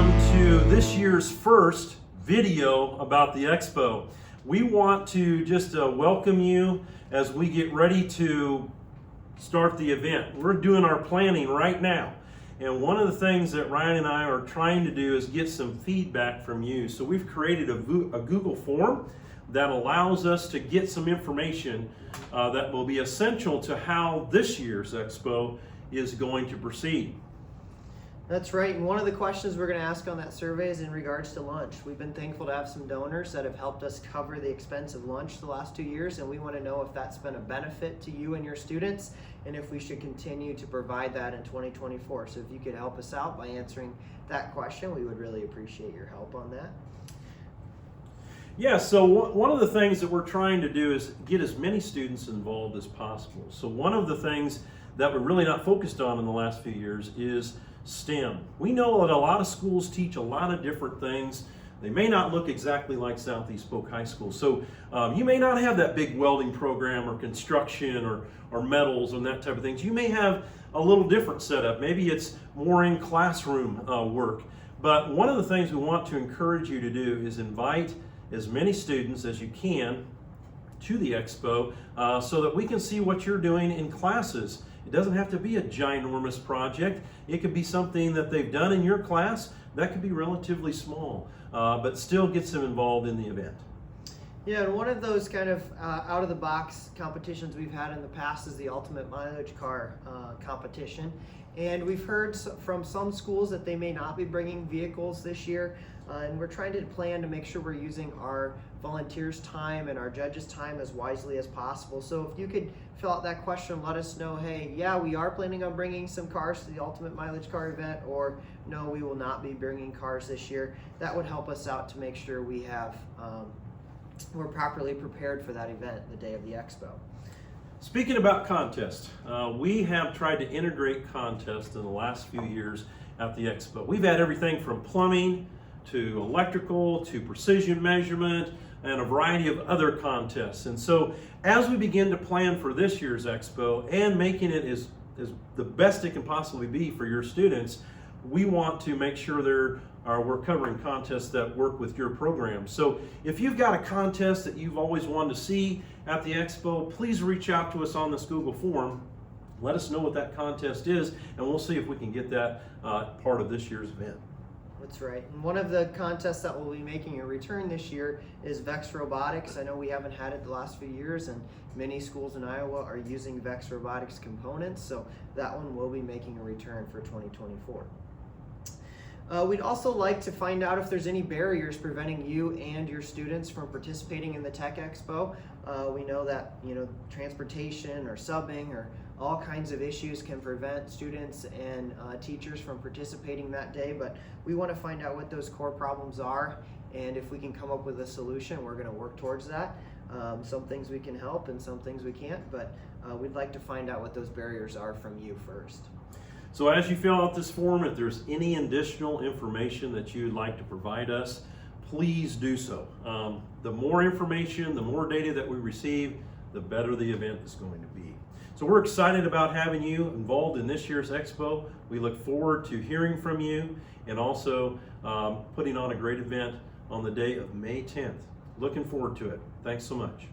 welcome to this year's first video about the Expo. We want to just welcome you as we get ready to start the event. We're doing our planning right now. And one of the things that Ryan and I are trying to do is get some feedback from you. So we've created a Google form that allows us to get some information that will be essential to how this year's Expo is going to proceed. That's right, and one of the questions we're going to ask on that survey is in regards to lunch. We've been thankful to have some donors that have helped us cover the expense of lunch the last 2 years, and we want to know if that's been a benefit to you and your students, and if we should continue to provide that in 2024. So if you could help us out by answering that question, we would really appreciate your help on that. Yeah, so one of the things that we're trying to do is get as many students involved as possible. So one of the things that we're really not focused on in the last few years is STEM. We know that a lot of schools teach a lot of different things. They may not look exactly like Southeast Spoke High School. So you may not have that big welding program or construction or metals and that type of things. You may have a little different setup. Maybe it's more in classroom work. But one of the things we want to encourage you to do is invite as many students as you can to the Expo so that we can see what you're doing in classes. It doesn't have to be a ginormous project. It could be something that they've done in your class that could be relatively small, but still gets them involved in the event. Yeah, and one of those kind of out-of-the-box competitions we've had in the past is the Ultimate Mileage Car competition. And we've heard from some schools that they may not be bringing vehicles this year, and we're trying to plan to make sure we're using our volunteers' time and our judges' time as wisely as possible. So if you could fill out that question, let us know, hey, yeah, we are planning on bringing some cars to the Ultimate Mileage Car event, or no, we will not be bringing cars this year. That would help us out to make sure we have we're properly prepared for that event the day of the Expo. Speaking about contests, we have tried to integrate contests in the last few years at the Expo. We've had everything from plumbing to electrical to precision measurement and a variety of other contests. And so as we begin to plan for this year's Expo and making it as the best it can possibly be for your students, we want to make sure we're covering contests that work with your program. So if you've got a contest that you've always wanted to see at the Expo, please reach out to us on this Google form. Let us know what that contest is, and we'll see if we can get that part of this year's event. That's right. And one of the contests that will be making a return this year is VEX Robotics. I know we haven't had it the last few years, and many schools in Iowa are using VEX Robotics components, so that one will be making a return for 2024. We'd also like to find out if there's any barriers preventing you and your students from participating in the Tech Expo. We know that transportation or subbing or all kinds of issues can prevent students and teachers from participating that day, but we want to find out what those core problems are, and if we can come up with a solution, we're going to work towards that. Some things we can help and some things we can't, but we'd like to find out what those barriers are from you first. So as you fill out this form, if there's any additional information that you'd like to provide us, please do so. The more information, the more data that we receive, the better the event is going to be. So we're excited about having you involved in this year's Expo. We look forward to hearing from you and also putting on a great event on the day of May 10th. Looking forward to it. Thanks so much.